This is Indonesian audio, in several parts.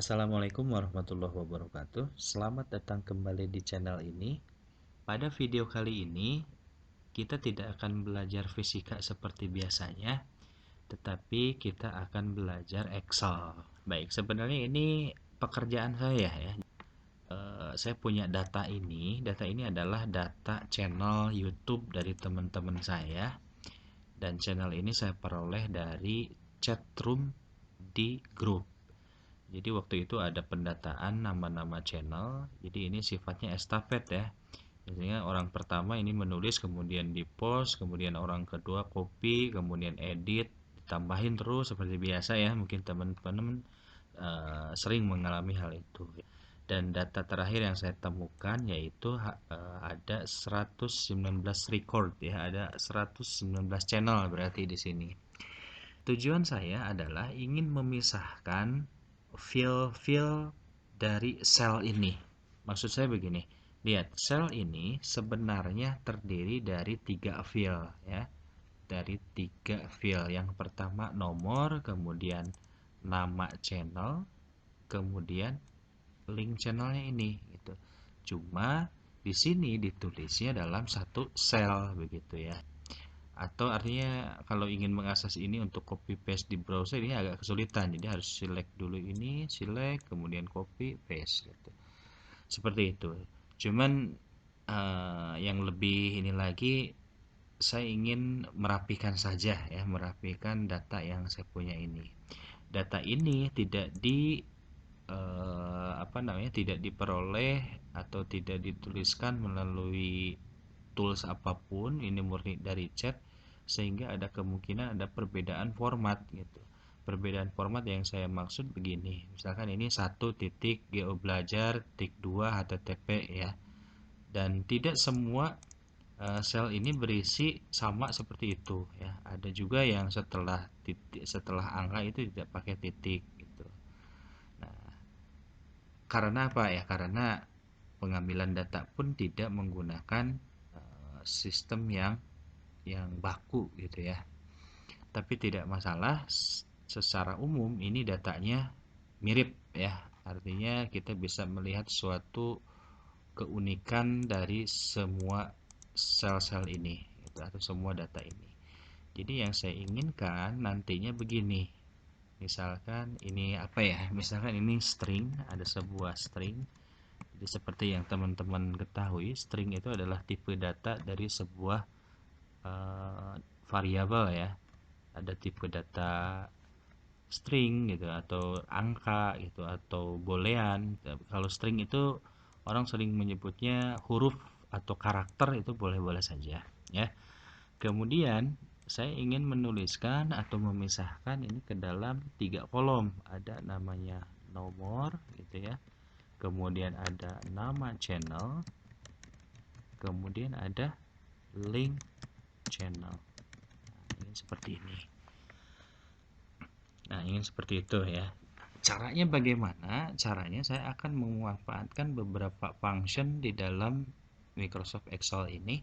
Assalamualaikum warahmatullahi wabarakatuh. Selamat datang kembali di channel ini. Pada video kali ini, kita tidak akan belajar fisika seperti biasanya, tetapi kita akan belajar Excel. Baik, sebenarnya ini pekerjaan saya ya. Saya punya data ini. Data ini adalah data channel YouTube dari teman-teman saya. Dan channel ini saya peroleh dari chatroom di grup. Jadi waktu itu ada pendataan nama-nama channel. Jadi ini sifatnya estafet ya. Biasanya orang pertama ini menulis, kemudian di post, kemudian orang kedua copy, kemudian edit, ditambahin terus seperti biasa ya. Mungkin teman-teman sering mengalami hal itu. Dan data terakhir yang saya temukan yaitu ada 119 record ya, ada 119 channel berarti di sini. Tujuan saya adalah ingin memisahkan file-file dari sel ini. Maksud saya begini, lihat, sel ini sebenarnya terdiri dari 3 file ya. Dari 3 file. Yang pertama nomor, kemudian nama channel, kemudian link channelnya ini gitu. Cuma di sini ditulisnya dalam satu sel begitu ya. Atau artinya kalau ingin mengakses ini untuk copy paste di browser ini agak kesulitan, jadi harus select dulu ini, select kemudian copy paste gitu. Seperti itu. Cuman yang lebih ini lagi, saya ingin merapikan saja ya, merapikan data yang saya punya ini. Data ini tidak tidak diperoleh atau tidak dituliskan melalui tools apapun, ini murni dari chat, sehingga ada kemungkinan ada perbedaan format gitu. Perbedaan format yang saya maksud begini, misalkan ini 1.GeoBelajar, tik 2 HTTP ya, dan tidak semua sel ini berisi sama seperti itu ya. Ada juga yang setelah titik, setelah angka itu tidak pakai titik gitu. Nah, karena apa ya? Karena pengambilan data pun tidak menggunakan sistem yang baku gitu ya. Tapi tidak masalah, secara umum ini datanya mirip ya. Artinya kita bisa melihat suatu keunikan dari semua sel-sel ini gitu, atau semua data ini. Jadi yang saya inginkan nantinya begini. Misalkan ini apa ya? Misalkan ini string, ada sebuah string. Jadi seperti yang teman-teman ketahui, string itu adalah tipe data dari sebuah variabel ya. Ada tipe data string gitu, atau angka gitu, atau boolean. Kalau string itu orang sering menyebutnya huruf atau karakter, itu boleh-boleh saja ya. Kemudian saya ingin menuliskan atau memisahkan ini ke dalam 3 kolom. Ada namanya nomor gitu ya, kemudian ada nama channel, kemudian ada link channel. Ini seperti ini. Nah, ingin seperti itu ya. Caranya bagaimana? Caranya saya akan memanfaatkan beberapa function di dalam Microsoft Excel ini.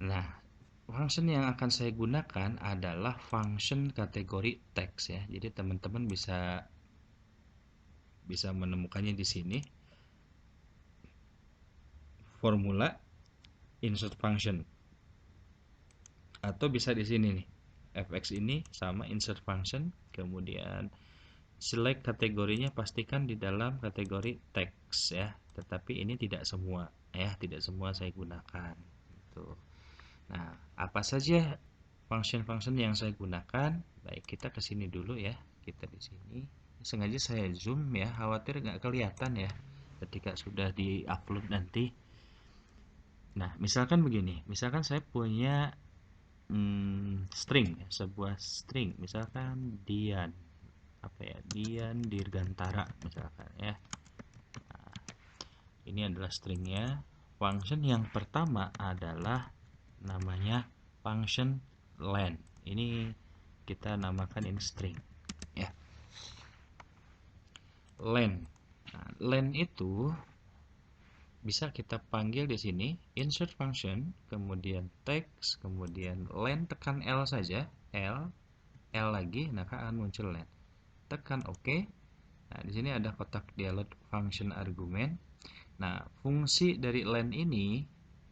Nah, function yang akan saya gunakan adalah function kategori text ya. Jadi teman-teman bisa menemukannya di sini. Formula insert function. Atau bisa di sini nih. Fx ini sama insert function, kemudian select kategorinya, pastikan di dalam kategori text ya. Tetapi ini tidak semua ya, tidak semua saya gunakan gitu. Nah, apa saja function-function yang saya gunakan? Baik, kita ke sini dulu ya. Kita di sini. Sengaja saya zoom ya, khawatir nggak kelihatan ya ketika sudah di-upload nanti. Nah, misalkan begini. Misalkan saya punya string, sebuah string, misalkan Dian, apa ya, Dian Dirgantara misalkan ya. Nah, ini adalah stringnya. Function yang pertama adalah namanya function len. Ini kita namakan ini string ya, len. Nah, len itu bisa kita panggil di sini insert function, kemudian text, kemudian len, tekan L saja, L lagi, maka akan muncul len. Tekan OK, Nah, di sini ada kotak dialog function argumen. Nah, fungsi dari len ini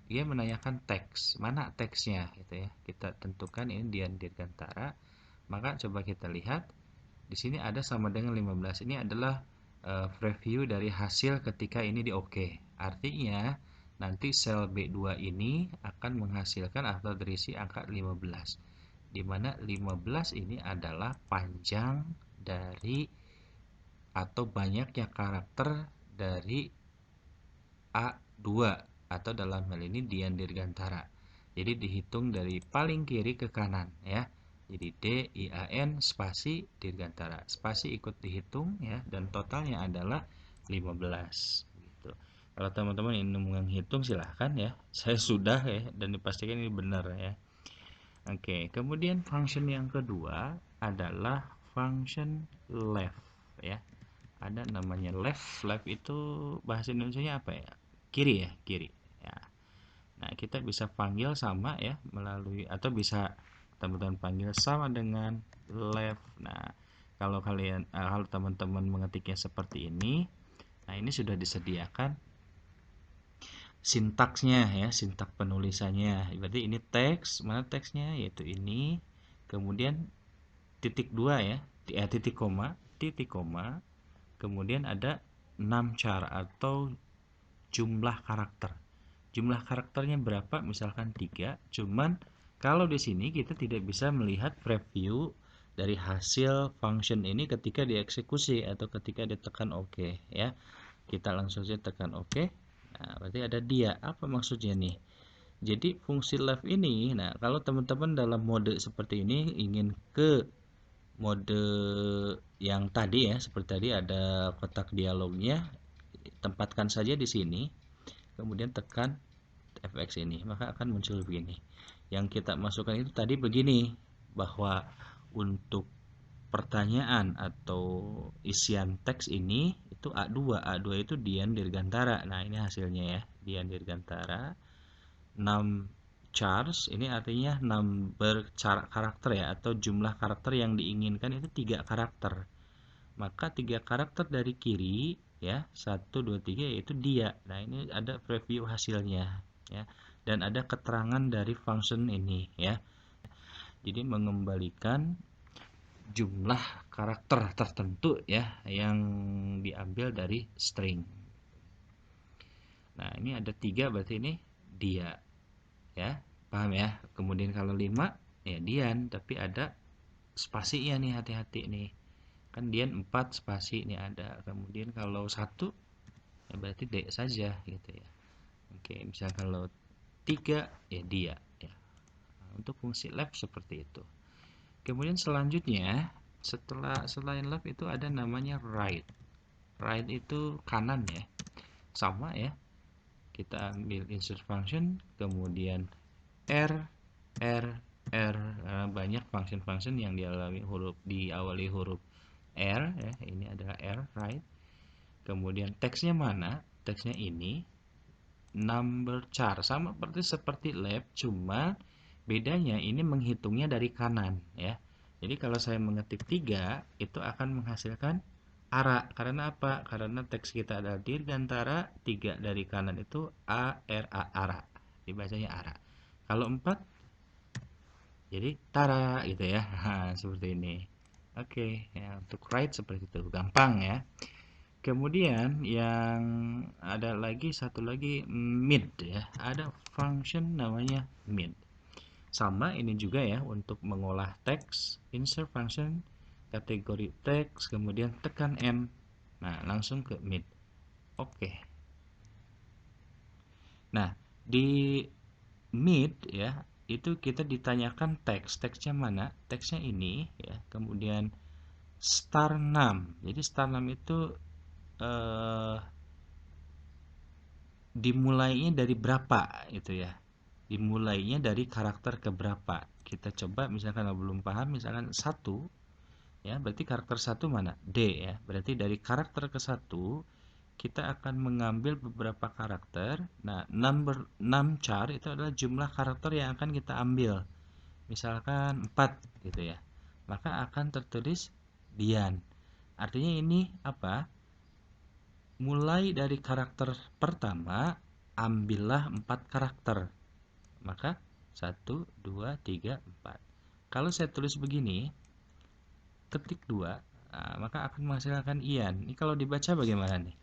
dia menanyakan teks. Mana teksnya gitu ya. Kita tentukan ini Dian Dirgantara. Maka coba kita lihat di sini ada sama dengan 15. Ini adalah preview dari hasil ketika ini di OK. Artinya nanti sel B2 ini akan menghasilkan atau terisi angka 15. Di mana 15 ini adalah panjang dari atau banyaknya karakter dari A2 atau dalam hal ini Dian Dirgantara. Jadi dihitung dari paling kiri ke kanan ya. Jadi D I A N spasi Dirgantara. Spasi ikut dihitung ya dan totalnya adalah 15 gitu. Kalau teman-teman ingin menghitung silahkan ya. Saya sudah ya dan dipastikan ini benar ya. Oke, kemudian function yang kedua adalah function left ya. Ada namanya left. Left itu bahasa Indonesianya apa ya? Kiri ya, kiri. Ya. Nah, kita bisa panggil sama ya melalui atau bisa teman-teman panggil sama dengan left. Nah, kalau teman-teman mengetiknya seperti ini, nah ini sudah disediakan sintaksnya ya, sintak penulisannya. Berarti ini teks, mana teksnya yaitu ini. Kemudian titik dua ya, titik koma, kemudian ada 6 char atau jumlah karakter. Jumlah karakternya berapa? Misalkan 3. Cuman kalau di sini kita tidak bisa melihat preview dari hasil function ini ketika dieksekusi atau ketika ditekan OK ya. Kita langsung saja tekan OK. Nah, berarti ada dia. Apa maksudnya nih? Jadi fungsi left ini, nah kalau teman-teman dalam mode seperti ini ingin ke mode yang tadi ya, seperti tadi ada kotak dialognya, tempatkan saja di sini, kemudian tekan fx ini, maka akan muncul begini. Yang kita masukkan itu tadi begini, bahwa untuk pertanyaan atau isian teks ini itu A2. A2 itu Dian Dirgantara. Nah, ini hasilnya ya, Dian Dirgantara. 6 chars ini artinya number karakter ya, atau jumlah karakter yang diinginkan itu 3 karakter. Maka 3 karakter dari kiri ya, 1 2 3 yaitu dia. Nah, ini ada preview hasilnya ya. Dan ada keterangan dari function ini ya. Jadi mengembalikan jumlah karakter tertentu ya yang diambil dari string. Nah, ini ada 3 berarti ini dia ya. Paham ya? Kemudian kalau 5 ya Dian, tapi ada spasinya nih, hati-hati nih. Kan Dian 4 spasi ini ada. Kemudian kalau 1 ya berarti D saja gitu ya. Oke, misal kalau 3 ya dia ya. Nah, untuk fungsi left seperti itu. Kemudian selanjutnya selain left itu ada namanya right. Right itu kanan ya. Sama ya. Kita ambil insert function, kemudian R banyak function-function yang diawali huruf R ya. Ini adalah R, right. Kemudian teksnya mana? Teksnya ini number char, sama seperti left, cuma bedanya ini menghitungnya dari kanan ya. Jadi kalau saya mengetik 3 itu akan menghasilkan ara. Karena apa? Karena teks kita adalah Dirgantara, 3 dari kanan itu A R A, ara. Dibacanya ara. Kalau 4 jadi tara gitu ya. Nah, seperti ini. Oke, ya untuk right seperti itu. Gampang ya. Kemudian yang ada lagi satu lagi mid ya. Ada function namanya mid. Sama ini juga ya untuk mengolah teks, insert function, kategori teks, kemudian tekan M. Nah, langsung ke mid. Oke. Nah, di mid ya, itu kita ditanyakan teks. Teksnya mana? Teksnya ini ya. Kemudian star 6. Jadi star 6 itu dimulainya dari berapa itu ya. Dimulainya dari karakter ke berapa. Kita coba misalkan kalau belum paham, misalkan 1 ya, berarti karakter 1 mana? D ya. Berarti dari karakter ke 1 kita akan mengambil beberapa karakter. Nah, number 6 char itu adalah jumlah karakter yang akan kita ambil. Misalkan 4 gitu ya. Maka akan tertulis Dian. Artinya ini apa? Mulai dari karakter pertama, ambillah 4 karakter. Maka 1, 2, 3, 4. Kalau saya tulis begini, ketik 2, maka akan menghasilkan Ian. Ini kalau dibaca bagaimana nih?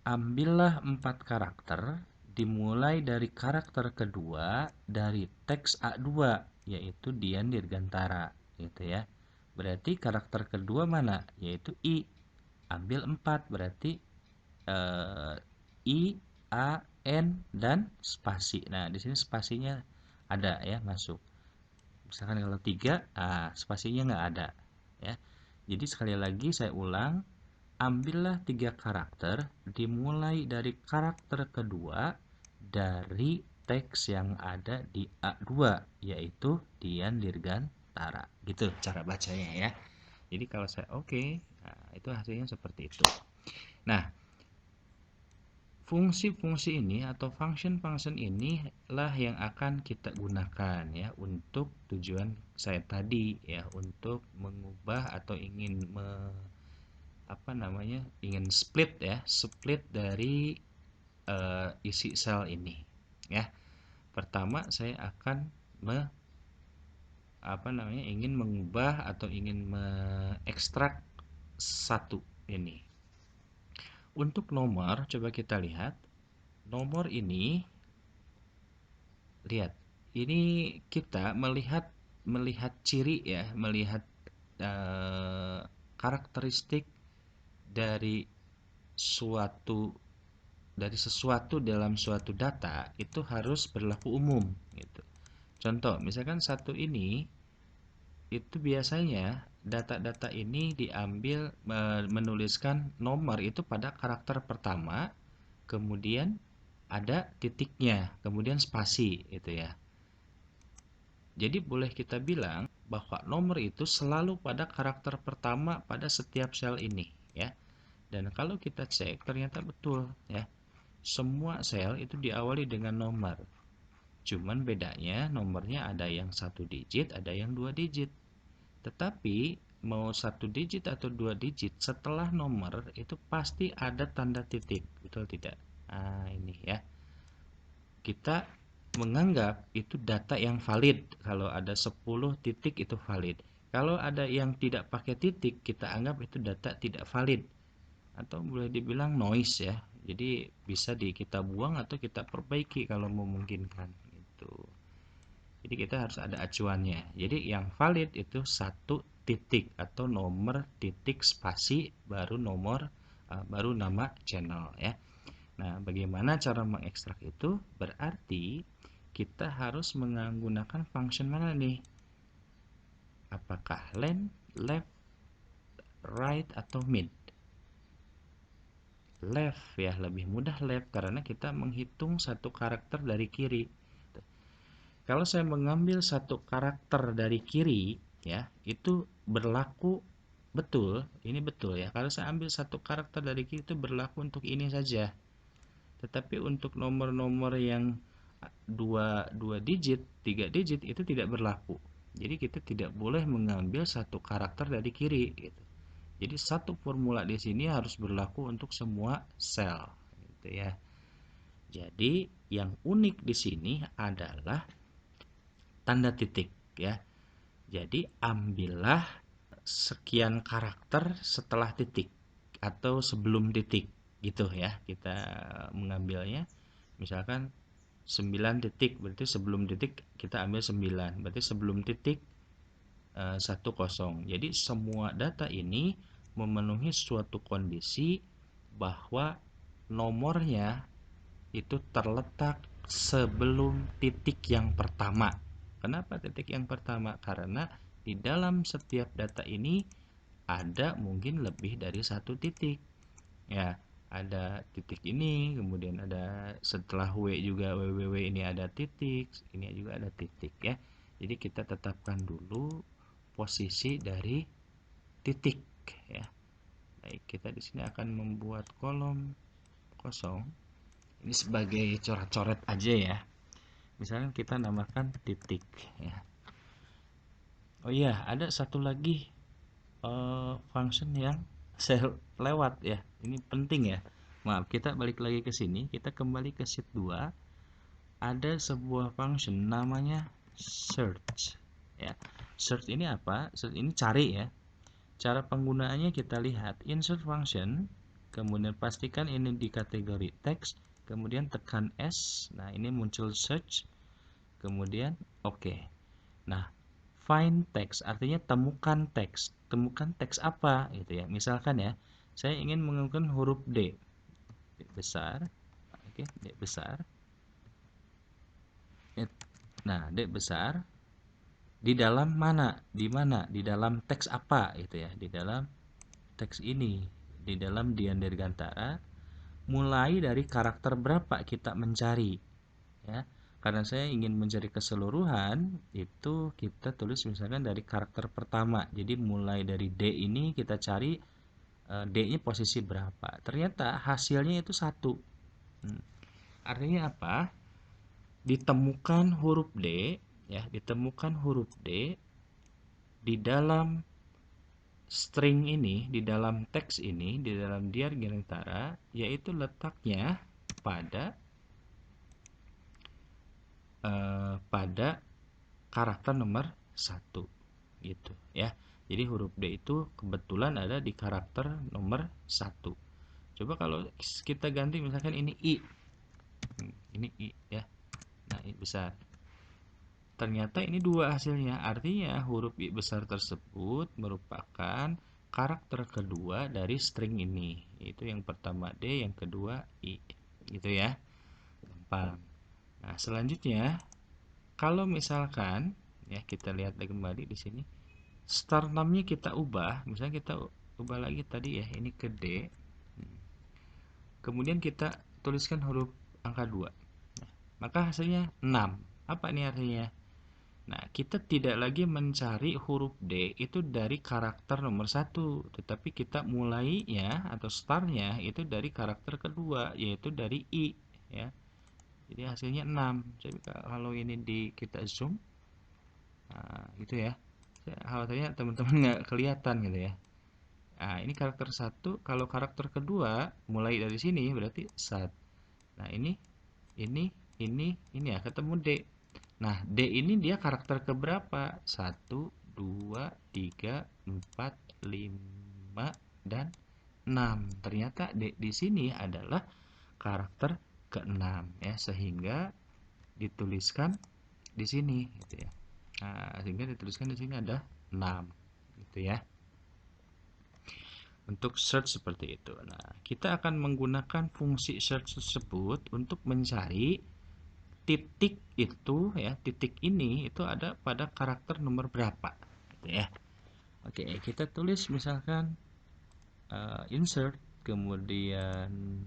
Ambillah 4 karakter, dimulai dari karakter kedua dari teks A2, yaitu Dian Dirgantara, gitu ya. Berarti karakter kedua mana? Yaitu I. Ambil 4, berarti I, A, N, dan spasi. Nah, di sini spasinya ada ya, masuk. Misalkan kalau 3, spasinya nggak ada ya. Jadi sekali lagi saya ulang, ambillah 3 karakter, dimulai dari karakter kedua dari teks yang ada di A2, yaitu Dian Dirgantara. Gitu cara bacanya ya. Jadi kalau saya oke, nah, itu hasilnya seperti itu. Nah, fungsi-fungsi ini atau function-function inilah yang akan kita gunakan ya untuk tujuan saya tadi ya, untuk mengubah atau ingin ingin split dari isi sel ini ya. Pertama saya akan ingin mengubah atau ingin mengekstrak satu ini. Untuk nomor, coba kita lihat. Nomor ini, lihat. Ini kita melihat ciri ya, melihat karakteristik dari sesuatu dalam suatu data itu harus berlaku umum gitu. Contoh, misalkan satu ini itu biasanya data-data ini diambil menuliskan nomor itu pada karakter pertama, kemudian ada titiknya, kemudian spasi gitu ya. Jadi boleh kita bilang bahwa nomor itu selalu pada karakter pertama pada setiap sel ini ya. Dan kalau kita cek ternyata betul ya. Semua sel itu diawali dengan nomor. Cuman bedanya nomornya ada yang 1 digit, ada yang 2 digit. Tetapi mau 1 digit atau 2 digit, setelah nomor itu pasti ada tanda titik, betul tidak? Nah, ini ya. Kita menganggap itu data yang valid. Kalau ada 10 titik itu valid. Kalau ada yang tidak pakai titik, kita anggap itu data tidak valid. Atau boleh dibilang noise ya. Jadi bisa kita buang atau kita perbaiki kalau memungkinkan gitu. Jadi kita harus ada acuannya. Jadi yang valid itu 1 titik atau nomor titik spasi baru baru nama channel ya. Nah, bagaimana cara mengekstrak itu? Berarti kita harus menggunakan function mana nih? Apakah left, right, atau mid? Left ya, lebih mudah left karena kita menghitung satu karakter dari kiri. Kalau saya mengambil satu karakter dari kiri ya, itu berlaku betul, ini betul ya. Kalau saya ambil satu karakter dari kiri itu berlaku untuk ini saja. Tetapi untuk nomor-nomor yang dua digit, 3 digit itu tidak berlaku. Jadi kita tidak boleh mengambil satu karakter dari kiri gitu. Jadi satu formula di sini harus berlaku untuk semua sel gitu ya. Jadi yang unik di sini adalah tanda titik ya. Jadi ambillah sekian karakter setelah titik atau sebelum titik gitu ya. Kita mengambilnya misalkan 9 titik, berarti sebelum titik kita ambil 9, berarti sebelum titik 10. Jadi semua data ini memenuhi suatu kondisi bahwa nomornya itu terletak sebelum titik yang pertama. Kenapa titik yang pertama? Karena di dalam setiap data ini ada mungkin lebih dari 1 titik. Ya, ada titik ini, kemudian ada setelah W juga WWW ini ada titik, ini juga ada titik ya. Jadi kita tetapkan dulu posisi dari titik ya. Baik, kita di sini akan membuat kolom kosong. Ini sebagai coret-coret aja ya. Misalnya kita namakan titik ya. Oh iya, ada satu lagi function yang saya lewat ya. Ini penting ya. Maaf, kita balik lagi ke sini, kita kembali ke sheet 2. Ada sebuah function namanya search ya. Search ini apa? Search ini cari ya. Cara penggunaannya kita lihat insert function, kemudian pastikan ini di kategori text, kemudian tekan S. Nah, ini muncul search, kemudian oke. Nah, find text artinya temukan teks. Temukan teks apa gitu ya. Misalkan ya, saya ingin menemukan huruf D. D besar. Oke, D besar. Nah, D besar di dalam mana? Di mana? Di dalam teks apa gitu ya. Di dalam teks ini, di dalam Dian Dirgantara, mulai dari karakter berapa kita mencari ya. Karena saya ingin mencari keseluruhan, itu kita tulis misalkan dari karakter pertama. Jadi mulai dari D ini kita cari D-nya posisi berapa. Ternyata hasilnya itu 1. Artinya apa? Ditemukan huruf D ya, ditemukan huruf D di dalam string ini, di dalam teks ini, di dalam Dian Dirgantara, yaitu letaknya pada pada karakter nomor 1 gitu ya. Jadi huruf D itu kebetulan ada di karakter nomor 1. Coba kalau kita ganti misalkan ini I. Ini I ya. Nah, I besar. Ternyata ini 2 hasilnya. Artinya huruf I besar tersebut merupakan karakter kedua dari string ini. Itu yang pertama D, yang kedua I. Gitu ya. Gampang. Nah, selanjutnya kalau misalkan ya kita lihat lagi kembali di sini start name-nya kita ubah, misalnya kita ubah lagi tadi ya, ini ke D. Kemudian kita tuliskan huruf angka 2. Nah, maka hasilnya 6. Apa ini artinya? Nah, kita tidak lagi mencari huruf D itu dari karakter nomor 1, tetapi kita mulainya atau startnya itu dari karakter kedua, yaitu dari I ya. Jadi hasilnya 6. Jadi kalau ini kita zoom, nah, gitu ya. Khawatirnya teman-teman nggak kelihatan gitu ya. Nah, ini karakter 1. Kalau karakter kedua mulai dari sini berarti 1. Nah, ini ya ketemu D. Nah, D ini dia karakter keberapa? 1, 2, 3, 4, 5, dan 6. Ternyata D di sini adalah karakter ke-6 ya, sehingga dituliskan di sini gitu ya. Nah, sehingga dituliskan di sini ada 6 gitu ya. Untuk search seperti itu. Nah, kita akan menggunakan fungsi search tersebut untuk mencari titik itu ya, titik ini itu ada pada karakter nomor berapa gitu ya. Oke, kita tulis misalkan insert kemudian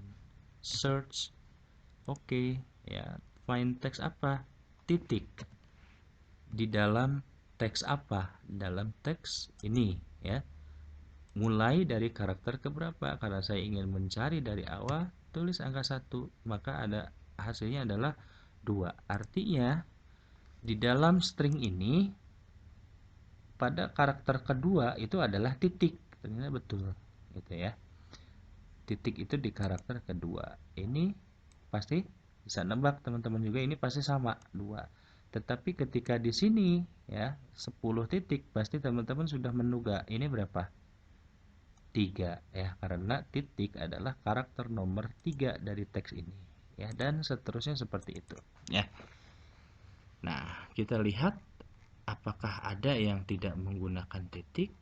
search. Oke ya, find text apa? Titik. Di dalam teks apa? Dalam teks ini ya. Mulai dari karakter keberapa? Karena saya ingin mencari dari awal, tulis angka 1, maka ada hasilnya adalah 2. Artinya di dalam string ini pada karakter kedua itu adalah titik. Ternyata betul gitu ya. Titik itu di karakter kedua. Ini pasti bisa nebak teman-teman juga, ini pasti sama 2. Tetapi ketika di sini ya 10 titik, pasti teman-teman sudah menduga ini berapa? 3 ya, karena titik adalah karakter nomor 3 dari teks ini ya, dan seterusnya seperti itu ya. Nah, kita lihat apakah ada yang tidak menggunakan titik.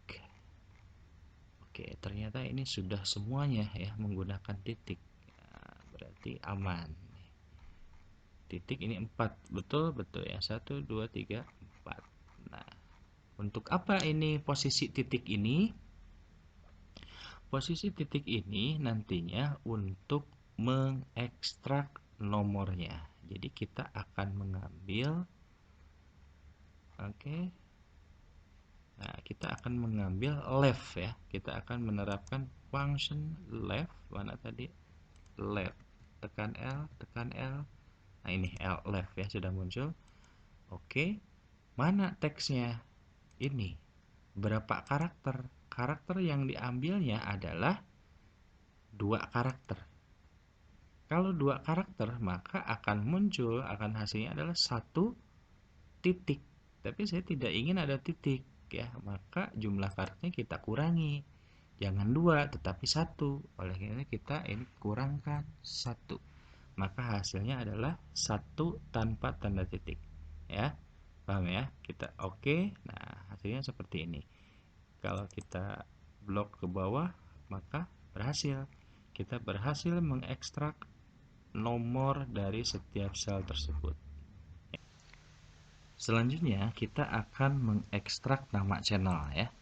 Oke, ternyata ini sudah semuanya ya menggunakan titik. Nah, berarti aman. Titik ini 4, betul ya, 1 2 3 4. Nah, untuk apa ini posisi titik ini? Posisi titik ini nantinya untuk mengekstrak nomornya. Jadi kita akan mengambil, oke. Nah, kita akan mengambil left ya. Kita akan menerapkan function left. Mana tadi? Left. Tekan L, tekan L. Nah, ini L left ya sudah muncul. Oke. Mana teksnya? Ini. Berapa karakter? karakter yang diambilnya adalah 2 karakter. Kalau 2 karakter, maka akan muncul, akan hasilnya adalah 1 titik. Tapi saya tidak ingin ada titik, ya. Maka jumlah karakternya kita kurangi. Jangan 2, tetapi 1. Oleh karena kita ini kurangkan 1. Maka hasilnya adalah 1 tanpa tanda titik. Ya. Paham ya? Kita oke. Nah, hasilnya seperti ini. Kalau kita blok ke bawah, maka berhasil. Kita berhasil mengekstrak nomor dari setiap sel tersebut. Selanjutnya kita akan mengekstrak nama channel, ya.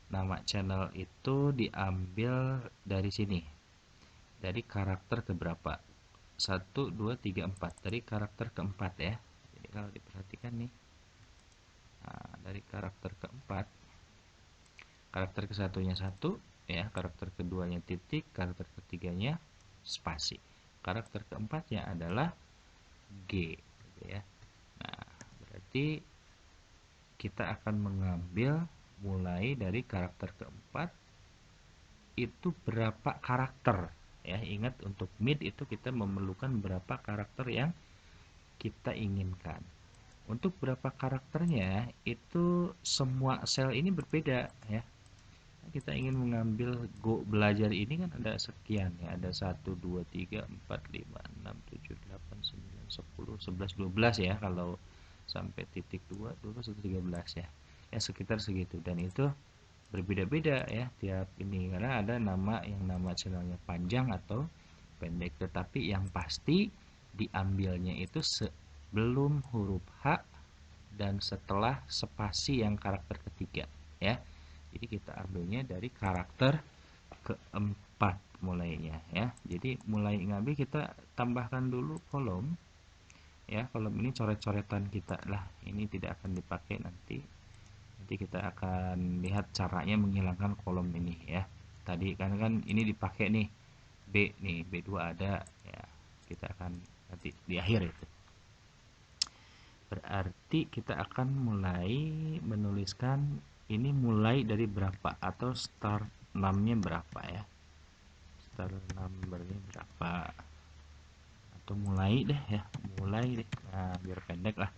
Nama channel itu diambil dari sini. Dari karakter keberapa? 1, 2, 3, 4. Dari karakter keempat, ya. Jadi kalau diperhatikan nih. Nah, dari karakter keempat, karakter kesatunya 1, ya, karakter keduanya titik, karakter ketiganya spasi. Karakter keempatnya adalah G, gitu ya. Nah, berarti kita akan mengambil mulai dari karakter keempat itu berapa karakter, ya. Ingat, untuk mid itu kita memerlukan berapa karakter yang kita inginkan. Untuk berapa karakternya itu semua sel ini berbeda, ya. Kita ingin mengambil Go belajar ini kan ada sekian, ya. Ada 1, 2, 3, 4, 5, 6, 7, 8, 9, 10, 11, 12, ya. Kalau sampai titik 2, 12, 13, ya. Ya sekitar segitu. Dan itu berbeda-beda, ya, tiap ini. Karena ada nama yang nama channelnya panjang atau pendek. Tetapi yang pasti diambilnya itu sebelum huruf H dan setelah spasi yang karakter ketiga, ya. Jadi kita ambilnya dari karakter keempat mulainya, ya. Jadi mulai ngambil kita tambahkan dulu kolom, ya. Kolom ini coret-coretan kita lah, ini tidak akan dipakai nanti. Nanti kita akan lihat caranya menghilangkan kolom ini, ya. Tadi kan ini dipakai nih, B nih, B2 ada, ya. Kita akan nanti di akhir itu. Berarti kita akan mulai menuliskan ini mulai dari berapa atau start number-nya berapa, ya. Start number-nya berapa. Atau mulai deh, ya. Mulai deh. Nah, biar pendek lah.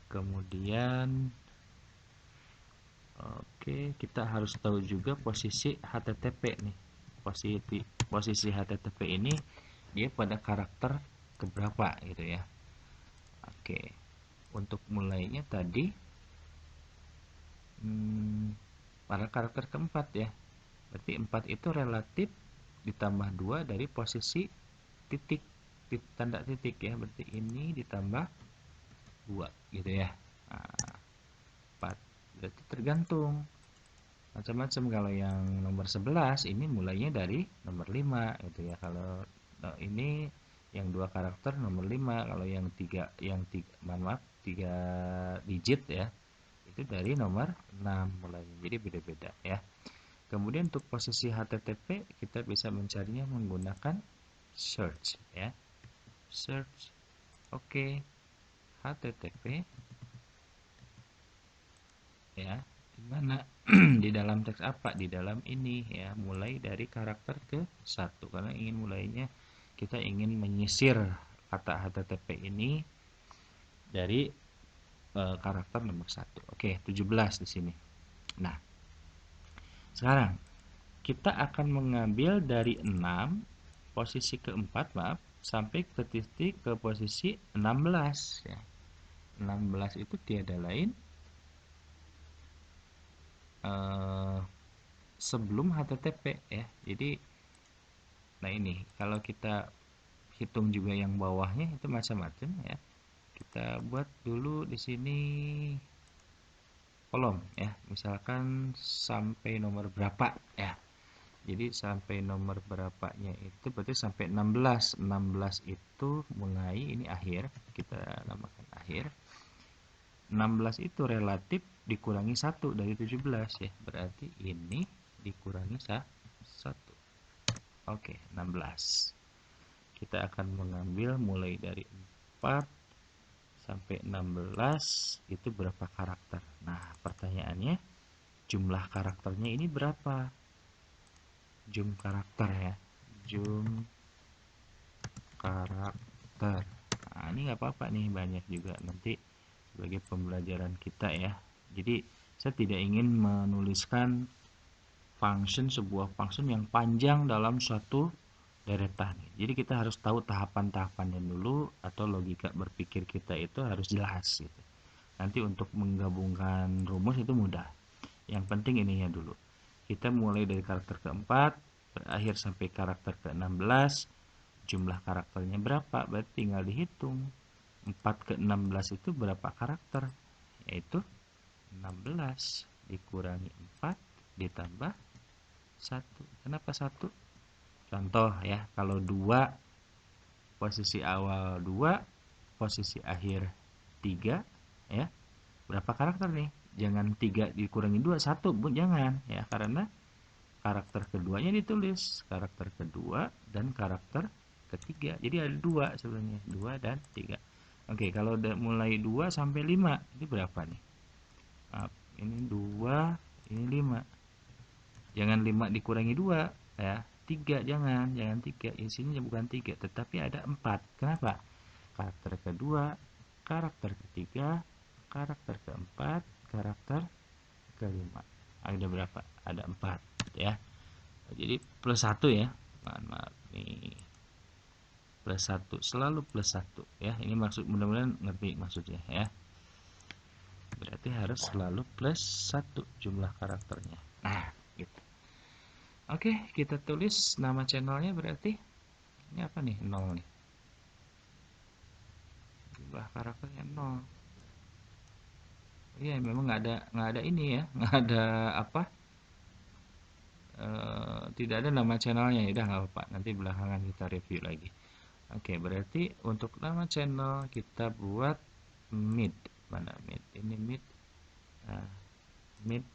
Kemudian oke, kita harus tahu juga posisi HTTP nih. Posisi HTTP ini dia pada karakter keberapa gitu, ya. Oke. Untuk mulainya tadi pada karakter keempat, ya. Berarti 4 itu relatif ditambah 2 dari posisi titik, tanda titik, ya. Berarti ini ditambah 2 gitu, ya. Nah, 4 berarti tergantung macam-macam. Kalau yang nomor 11 ini mulainya dari nomor 5 gitu, ya. Kalau ini yang 2 karakter nomor 5. Kalau yang 3 maaf 3 digit, ya, itu dari nomor 6 mulainya. Jadi beda-beda, ya. Kemudian untuk posisi HTTP kita bisa mencarinya menggunakan search, ya. Search. Oke. HTTP, ya. Di mana? Di dalam teks apa? Di dalam ini, ya. Mulai dari karakter ke 1 karena ingin mulainya kita ingin menyisir kata HTTP ini dari karakter nomor 1. Oke, 17 di sini. Nah, sekarang kita akan mengambil dari 6 posisi keempat, maaf, sampai ke titik ke posisi 16, ya. 16 itu tiada lain sebelum HTTP, ya. Jadi nah ini kalau kita hitung juga yang bawahnya itu macam-macam, ya. Kita buat dulu di sini kolom, ya. Misalkan sampai nomor berapa, ya. Jadi sampai nomor berapanya itu berarti sampai 16. 16 itu mulai, ini akhir, kita namakan akhir. 16 itu relatif dikurangi 1 dari 17, ya. Berarti ini dikurangi 1. Oke, 16. Kita akan mengambil mulai dari 4 sampai 16 itu berapa karakter. Nah, pertanyaannya jumlah karakternya ini berapa, jum karakter ya, jum karakter. Nah, ini nggak apa-apa nih, banyak juga nanti sebagai pembelajaran kita ya. Jadi saya tidak ingin menuliskan sebuah function yang panjang dalam suatu deretan. Jadi kita harus tahu tahapan-tahapannya dulu, atau logika berpikir kita itu harus jelas gitu. Nanti untuk menggabungkan rumus itu mudah. Yang penting ininya dulu. Kita mulai dari karakter keempat, berakhir sampai karakter ke-16. Jumlah karakternya berapa? Berarti tinggal dihitung. 4 ke 16 itu berapa karakter? Yaitu 16 dikurangi 4 ditambah 1. Kenapa 1? Contoh ya, kalau 2, posisi awal 2, posisi akhir 3 ya. Berapa karakter nih? Jangan 3 dikurangi 2, 1 pun jangan ya, karena karakter keduanya ditulis, karakter kedua dan karakter ketiga. Jadi ada 2 sebenarnya, 2 dan 3. Oke, kalau udah mulai 2 sampai 5, ini berapa nih? Maaf, ini 2, ini 5. Jangan 5 dikurangi 2 ya. 3 jangan 3. Di sini bukan 3, tetapi ada 4. Kenapa? Karakter kedua, karakter ketiga, karakter keempat, karakter kelima. Ada berapa? Ada 4 ya. Jadi plus 1 ya. Maaf nih. Plus 1, selalu plus 1 ya. Ini maksud, mudah-mudahan ngerti maksudnya ya. Berarti harus selalu plus 1 jumlah karakternya. Nah, gitu. Oke, kita tulis nama channelnya, berarti ini apa nih? 0 nih. Jumlah karakternya 0. Iya, memang nggak ada ini ya, nggak ada apa? Tidak ada nama channelnya. Ya udah nggak apa-apa. Nanti belakangan kita review lagi. Oke, berarti untuk nama channel kita buat mid. Mana mid? Ini mid. Nah, mid.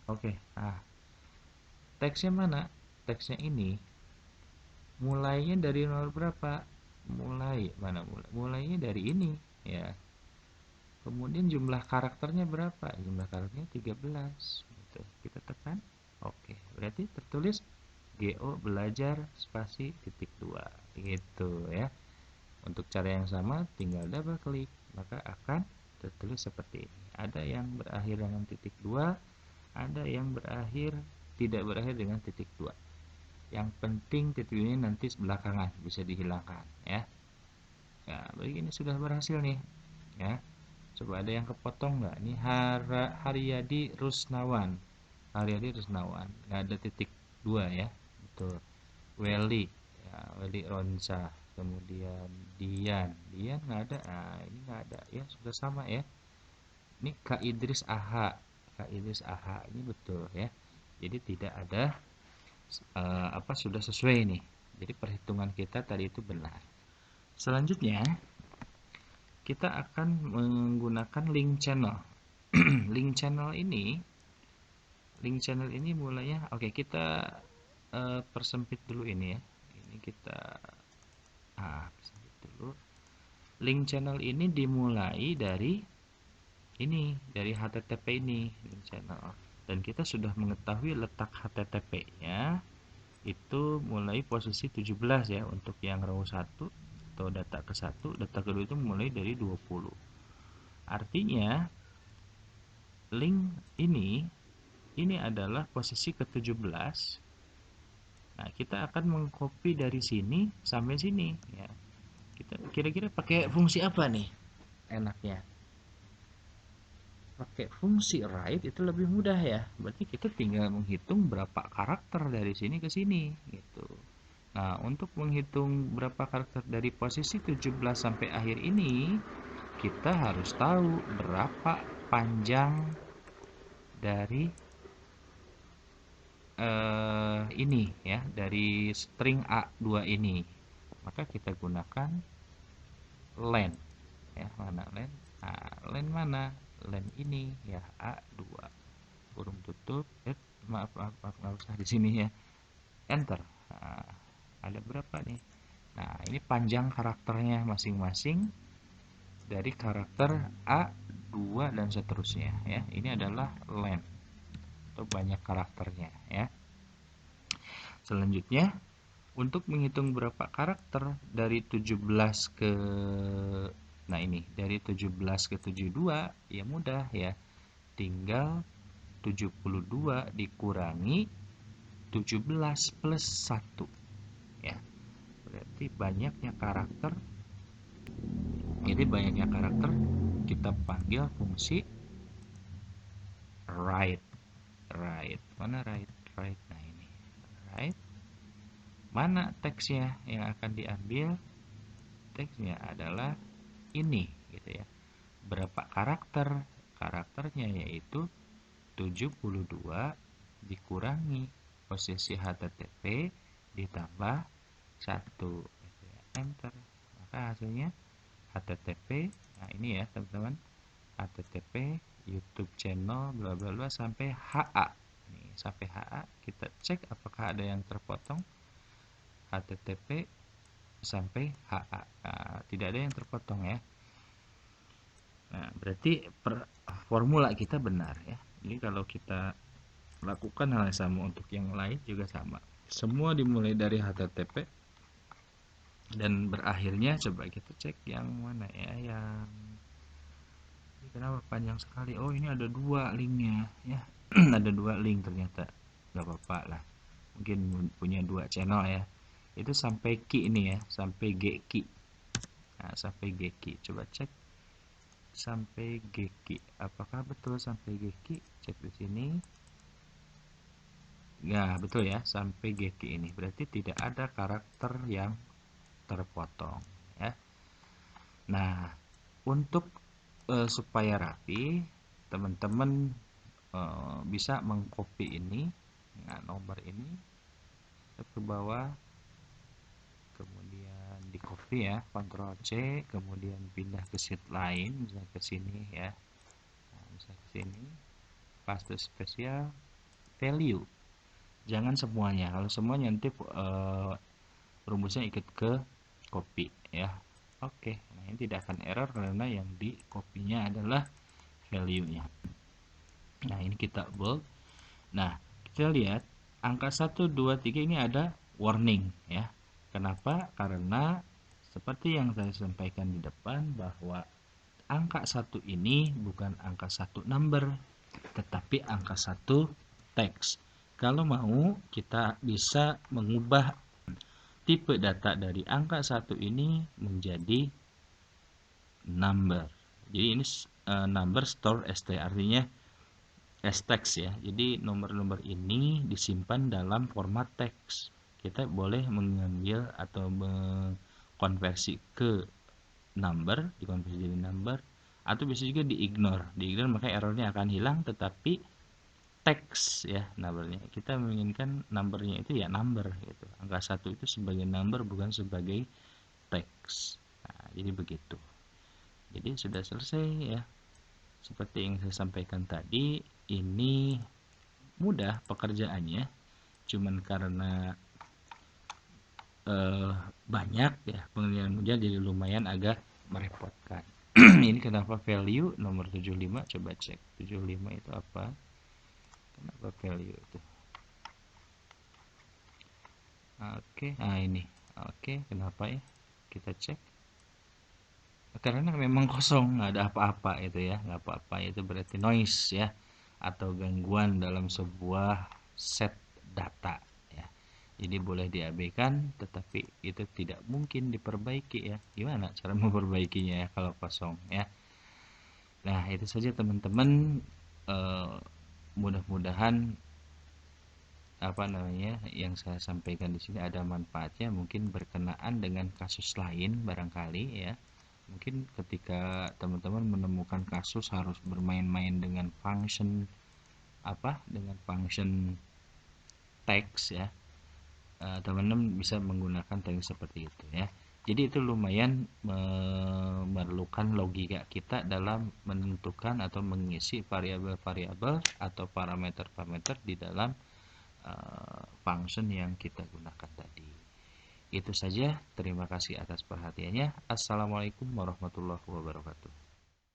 Oke. Nah, teksnya mana? Teksnya ini mulainya dari nomor berapa? Mulainya dari ini ya. Kemudian jumlah karakternya berapa? Jumlah karakternya 13 gitu. Kita tekan oke. Berarti tertulis GO belajar spasi titik 2 gitu ya. Untuk cara yang sama tinggal double klik, maka akan tertulis seperti ini. Ada yang berakhir dengan titik 2, ada yang tidak berakhir dengan titik 2. Yang penting titik ini nanti belakangan bisa dihilangkan ya. Ya, begini sudah berhasil nih ya. Coba ada yang kepotong nggak? Ini Haryadi Rusnawan. Haryadi Rusnawan. Nggak ada titik 2 ya. Betul. Welly. Ya, Welly Ronsa. Kemudian Dian nggak ada. Nah, ini nggak ada ya. Sudah sama ya. Ini Kak Idris AH. Kak Idris AH ini betul ya. Jadi tidak ada sudah sesuai nih. Jadi perhitungan kita tadi itu benar. Selanjutnya kita akan menggunakan link channel. Link channel ini mulainya oke, kita persempit dulu ini ya. Ini kita persempit dulu. Link channel ini dimulai dari HTTP ini, link channel. Dan kita sudah mengetahui letak HTTP-nya itu mulai posisi 17 ya untuk yang row 1 atau data ke-1, data kedua itu mulai dari 20. Artinya link ini adalah posisi ke-17. Nah, kita akan mengcopy dari sini sampai sini ya. Kita kira-kira pakai fungsi apa nih enaknya? Pakai fungsi write itu lebih mudah ya. Berarti kita tinggal menghitung berapa karakter dari sini ke sini gitu. Nah, untuk menghitung berapa karakter dari posisi 17 sampai akhir ini, kita harus tahu berapa panjang dari ini ya, dari string A2 ini. Maka kita gunakan len ya. Mana len? Nah, len mana? Len ini ya, A2 kurung tutup, maaf nggak usah di sini ya, enter. Nah, ada berapa nih? Nah, ini panjang karakternya masing-masing dari karakter A2 dan seterusnya ya. Ini adalah len. atau banyak karakternya ya. Selanjutnya, untuk menghitung berapa karakter dari 17 ke dari 17 ke 72 ya mudah ya. Tinggal 72 dikurangi 17 plus 1 ya. Berarti banyaknya karakter. Jadi banyaknya karakter kita panggil fungsi write. Mana write? Nah ini write. Mana teksnya yang akan diambil? Teksnya adalah ini gitu ya. Berapa karakter? Karakternya yaitu 72 dikurangi posisi HTTP ditambah 1 gitu ya. Enter. Maka hasilnya HTTP. Nah ini ya teman-teman, HTTP YouTube channel bla bla bla sampai HA. Nih, sampai HA kita cek apakah ada yang terpotong. HTTP sampai HA. Nah, tidak ada yang terpotong ya. Nah, berarti formula kita benar ya. Jadi kalau kita lakukan hal yang sama untuk yang lain juga sama. Semua dimulai dari HTTP dan berakhirnya coba kita cek yang mana ya, yang ini kenapa panjang sekali. Oh ini ada 2 linknya ya. Ada 2 link ternyata, nggak apa-apa lah, mungkin punya 2 channel ya. Itu sampai key ini ya, sampai G key. Nah, sampai G key coba cek sampai G key, apakah betul sampai G key? Cek di sini. Ya betul ya, sampai G key ini berarti tidak ada karakter yang terpotong ya. Nah, untuk supaya rapi, teman-teman bisa mengcopy ini, nah, nomor ini ke bawah, kemudian di copy ya, Ctrl C, kemudian pindah ke sheet lain, misalnya ke sini ya, nah, misalnya ke sini, paste spesial, value, jangan semuanya, kalau semuanya nanti rumusnya ikut ke copy ya. Oke, nah ini tidak akan error karena yang di copy-nya adalah value-nya. Nah, ini kita bold. Nah, kita lihat angka 1, 2, 3 ini ada warning ya. Kenapa? Karena seperti yang saya sampaikan di depan bahwa angka 1 ini bukan angka 1 number, tetapi angka 1 teks. Kalau mau, kita bisa mengubah tipe data dari angka 1 ini menjadi number. Jadi ini number store st, artinya teks ya. Jadi nomor-nomor ini disimpan dalam format teks. Kita boleh mengambil atau mengkonversi ke number, dikonversi jadi number, atau bisa juga di-ignore. Di-ignore maka errornya akan hilang, tetapi teks ya numbernya. Kita menginginkan numbernya itu ya number gitu. Angka 1 itu sebagai number bukan sebagai teks. Nah, jadi begitu. Jadi sudah selesai ya. Seperti yang saya sampaikan tadi, ini mudah pekerjaannya. Cuman karena banyak ya pengerjaan jadi lumayan agak merepotkan. Ini kenapa value nomor 75, coba cek 75 itu apa. Kenapa value itu? Oke, nah ini. Oke, kenapa ya? Kita cek. Karena memang kosong, nggak ada apa-apa itu ya, nggak apa-apa itu berarti noise ya, atau gangguan dalam sebuah set data ya. Jadi boleh diabaikan, tetapi itu tidak mungkin diperbaiki ya. Gimana cara memperbaikinya ya kalau kosong ya? Nah itu saja teman-teman. Mudah-mudahan yang saya sampaikan di sini ada manfaatnya, mungkin berkenaan dengan kasus lain barangkali ya. Mungkin ketika teman-teman menemukan kasus harus bermain-main dengan function teks ya, teman-teman bisa menggunakan teknik seperti itu ya. Jadi itu lumayan memerlukan logika kita dalam menentukan atau mengisi variabel-variabel atau parameter-parameter di dalam function yang kita gunakan tadi. Itu saja, terima kasih atas perhatiannya. Assalamualaikum warahmatullahi wabarakatuh.